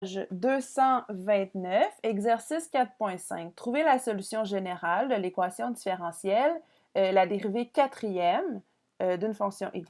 Page 229, exercice 4.5. Trouver la solution générale de l'équation différentielle, la dérivée quatrième d'une fonction y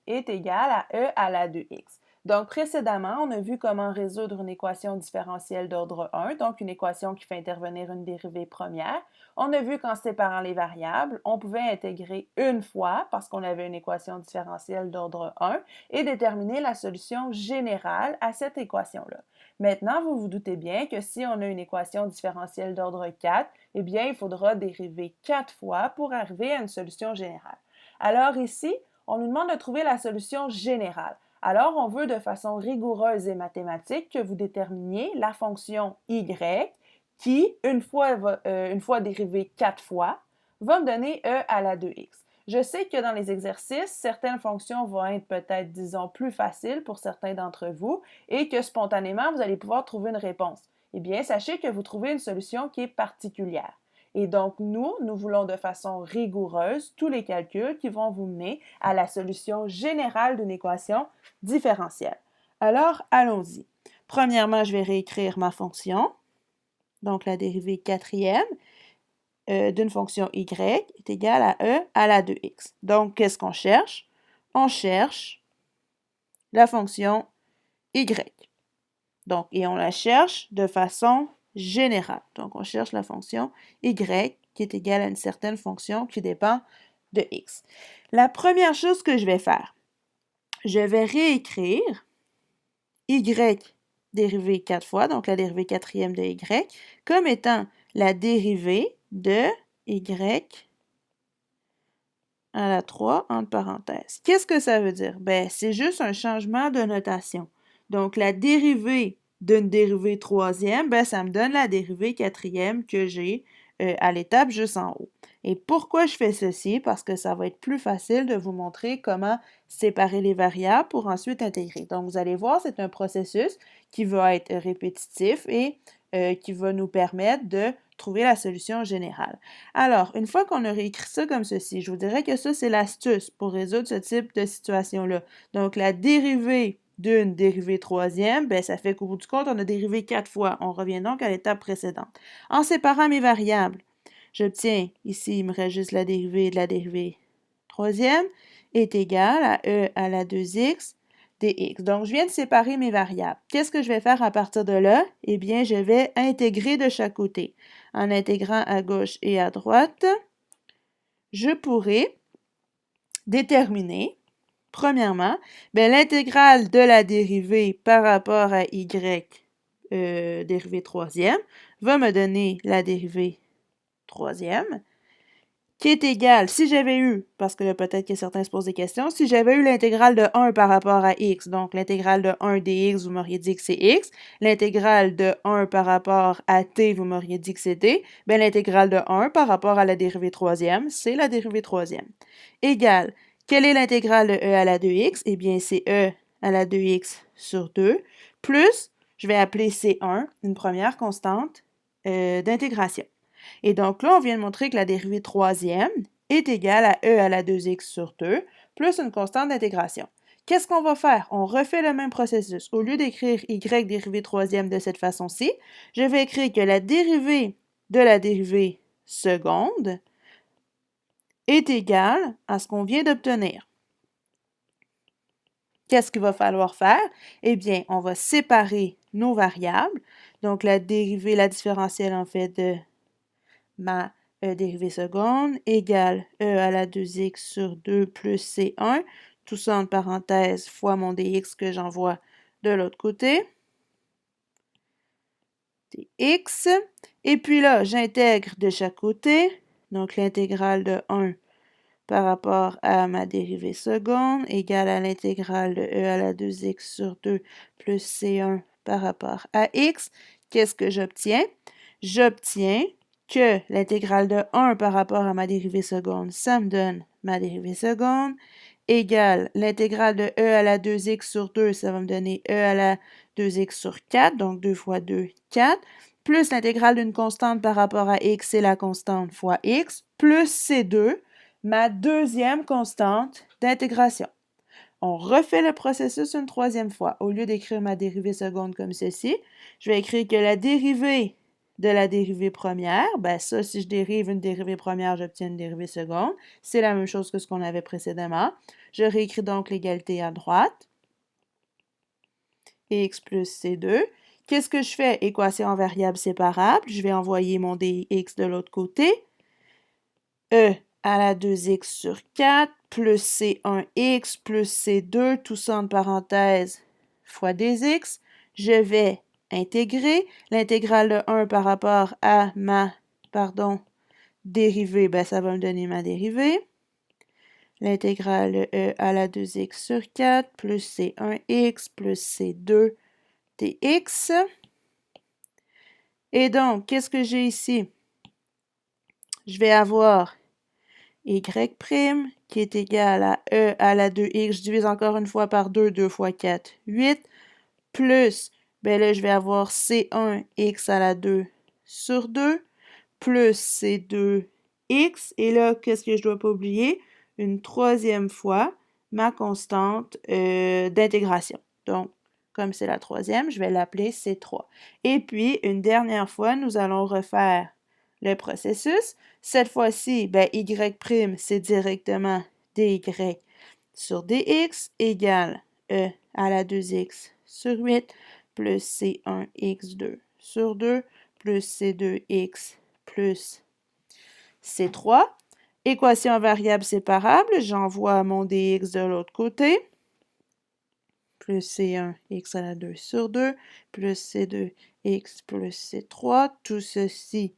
est égale à e à la 2x. Donc, précédemment, on a vu comment résoudre une équation différentielle d'ordre 1, donc une équation qui fait intervenir une dérivée première. On a vu qu'en séparant les variables, on pouvait intégrer une fois, parce qu'on avait une équation différentielle d'ordre 1, et déterminer la solution générale à cette équation-là. Maintenant, vous vous doutez bien que si on a une équation différentielle d'ordre 4, eh bien, il faudra dériver 4 fois pour arriver à une solution générale. Alors ici, on nous demande de trouver la solution générale. Alors, on veut de façon rigoureuse et mathématique que vous déterminiez la fonction y qui, une fois dérivée 4 fois, va me donner e à la 2x. Je sais que dans les exercices, certaines fonctions vont être peut-être, disons, plus faciles pour certains d'entre vous et que spontanément, vous allez pouvoir trouver une réponse. Eh bien, sachez que vous trouvez une solution qui est particulière. Et donc, nous voulons de façon rigoureuse tous les calculs qui vont vous mener à la solution générale d'une équation différentielle. Alors, allons-y. Premièrement, je vais réécrire ma fonction, donc la dérivée quatrième d'une fonction y est égale à e à la 2x. Donc, qu'est-ce qu'on cherche? On cherche la fonction y. Donc, et on la cherche de façon générale. Donc, on cherche la fonction y qui est égale à une certaine fonction qui dépend de x. La première chose que je vais faire, je vais réécrire y dérivée 4 fois, donc la dérivée quatrième de y, comme étant la dérivée de y à la 3 entre parenthèses. Qu'est-ce que ça veut dire? Ben, c'est juste un changement de notation. Donc, la dérivée d'une dérivée troisième, ben, ça me donne la dérivée quatrième que j'ai à l'étape juste en haut. Et pourquoi je fais ceci? Parce que ça va être plus facile de vous montrer comment séparer les variables pour ensuite intégrer. Donc, vous allez voir, c'est un processus qui va être répétitif et qui va nous permettre de trouver la solution générale. Alors, une fois qu'on a réécrit ça comme ceci, je vous dirais que ça, c'est l'astuce pour résoudre ce type de situation-là. Donc, la dérivée d'une dérivée troisième, ben, ça fait qu'au bout du compte, on a dérivé 4 fois. On revient donc à l'étape précédente. En séparant mes variables, j'obtiens, ici, il me reste juste la dérivée de la dérivée troisième, est égale à e à la 2x dx. Donc, je viens de séparer mes variables. Qu'est-ce que je vais faire à partir de là? Eh bien, je vais intégrer de chaque côté. En intégrant à gauche et à droite, je pourrai déterminer, premièrement, l'intégrale de la dérivée par rapport à y, dérivée troisième, va me donner la dérivée troisième, qui est égale, si j'avais eu, parce que là, peut-être que certains se posent des questions, si j'avais eu l'intégrale de 1 par rapport à x, donc l'intégrale de 1 dx, vous m'auriez dit que c'est x, l'intégrale de 1 par rapport à t, vous m'auriez dit que c'est t, bien l'intégrale de 1 par rapport à la dérivée troisième, c'est la dérivée troisième. Égale, quelle est l'intégrale de e à la 2x? Eh bien, c'est e à la 2x sur 2, plus, je vais appeler C1, une première constante d'intégration. Et donc là, on vient de montrer que la dérivée troisième est égale à e à la 2x sur 2 plus une constante d'intégration. Qu'est-ce qu'on va faire? On refait le même processus. Au lieu d'écrire y dérivée troisième de cette façon-ci, je vais écrire que la dérivée de la dérivée seconde est égale à ce qu'on vient d'obtenir. Qu'est-ce qu'il va falloir faire? Eh bien, on va séparer nos variables. Donc, la dérivée, la différentielle, en fait, de ma dérivée seconde égale e à la 2x sur 2 plus c1, tout ça entre parenthèses fois mon dx que j'envoie de l'autre côté, dx, et puis là, j'intègre de chaque côté, donc l'intégrale de 1 par rapport à ma dérivée seconde égale à l'intégrale de e à la 2x sur 2 plus c1 par rapport à x. Qu'est-ce que j'obtiens? J'obtiens que l'intégrale de 1 par rapport à ma dérivée seconde, ça me donne ma dérivée seconde, égale l'intégrale de e à la 2x sur 2, ça va me donner e à la 2x sur 4, donc 2 fois 2, 4, plus l'intégrale d'une constante par rapport à x, c'est la constante fois x, plus C2, ma deuxième constante d'intégration. On refait le processus une troisième fois. Au lieu d'écrire ma dérivée seconde comme ceci, je vais écrire que la dérivée de la dérivée première, ben ça, si je dérive une dérivée première, j'obtiens une dérivée seconde. C'est la même chose que ce qu'on avait précédemment. Je réécris donc l'égalité à droite. X plus C2. Qu'est-ce que je fais? Équation en variable séparable. Je vais envoyer mon dx de l'autre côté. E à la 2x sur 4 plus C1x plus C2, tout ça en parenthèse, fois dx. Je vais intégrer l'intégrale de 1 par rapport à ma, dérivée, ben ça va me donner ma dérivée. L'intégrale de E à la 2x sur 4 plus C1x plus C2 dx. Et donc, qu'est-ce que j'ai ici? Je vais avoir y' qui est égal à E à la 2x. Je divise encore une fois par 2, 2 fois 4, 8, plus, ben là, je vais avoir C1x à la 2 sur 2, plus C2x. Et là, qu'est-ce que je dois pas oublier? Une troisième fois, ma constante d'intégration. Donc, comme c'est la troisième, je vais l'appeler C3. Et puis, une dernière fois, nous allons refaire le processus. Cette fois-ci, ben, Y', c'est directement dy sur dx égale E à la 2x sur 8 plus C1x2 sur 2 plus C2x plus C3. Équation variable séparable, j'envoie mon dx de l'autre côté. Plus C1x à la 2 sur 2 plus C2x plus C3. Tout ceci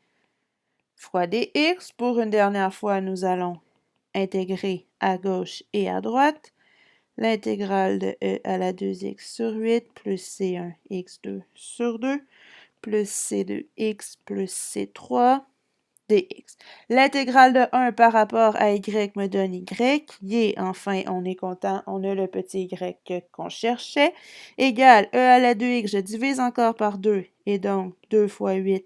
fois dx. Pour une dernière fois, nous allons intégrer à gauche et à droite. L'intégrale de E à la 2x sur 8 plus C1x2 sur 2 plus C2x plus C3 dx. L'intégrale de 1 par rapport à y me donne y. Enfin, on est content, on a le petit y qu'on cherchait. Égal E à la 2x, je divise encore par 2, et donc 2 fois 8,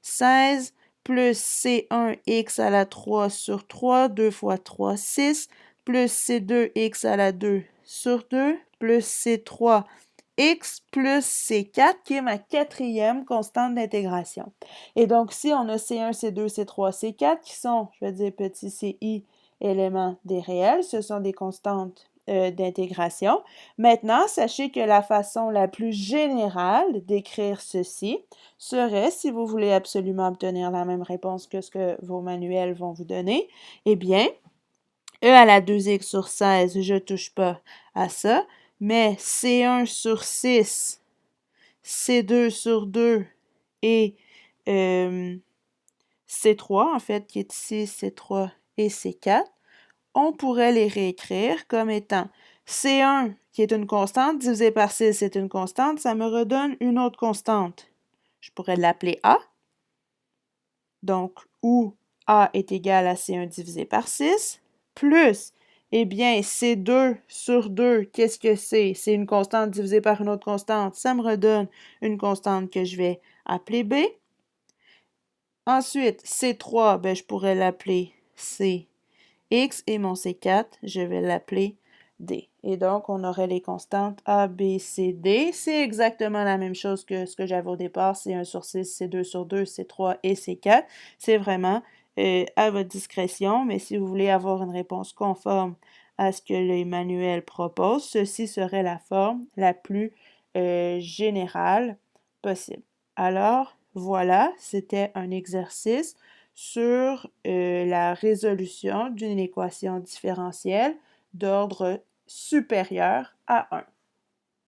16, plus C1x à la 3 sur 3, 2 fois 3, 6, plus C2x à la 2 sur 2, plus C3 x plus C4, qui est ma quatrième constante d'intégration. Et donc, si on a C1, C2, C3, C4, qui sont, je vais dire, petit ci, éléments des réels, ce sont des constantes d'intégration. Maintenant, sachez que la façon la plus générale d'écrire ceci serait, si vous voulez absolument obtenir la même réponse que ce que vos manuels vont vous donner, eh bien, E à la 2x sur 16, je ne touche pas à ça, mais C1 sur 6, C2 sur 2 et C3, en fait, qui est ici C3 et C4, on pourrait les réécrire comme étant C1, qui est une constante, divisé par 6, c'est une constante, ça me redonne une autre constante. Je pourrais l'appeler A. Donc, où A est égal à C1 divisé par 6, plus, eh bien, C2 sur 2, qu'est-ce que c'est? C'est une constante divisée par une autre constante. Ça me redonne une constante que je vais appeler B. Ensuite, C3, ben, je pourrais l'appeler Cx et mon C4, je vais l'appeler D. Et donc, on aurait les constantes A, B, C, D. C'est exactement la même chose que ce que j'avais au départ. C1 sur 6, C2 sur 2, C3 et C4. C'est vraiment à votre discrétion, mais si vous voulez avoir une réponse conforme à ce que les manuels proposent, ceci serait la forme la plus générale possible. Alors, voilà, c'était un exercice sur la résolution d'une équation différentielle d'ordre supérieur à 1.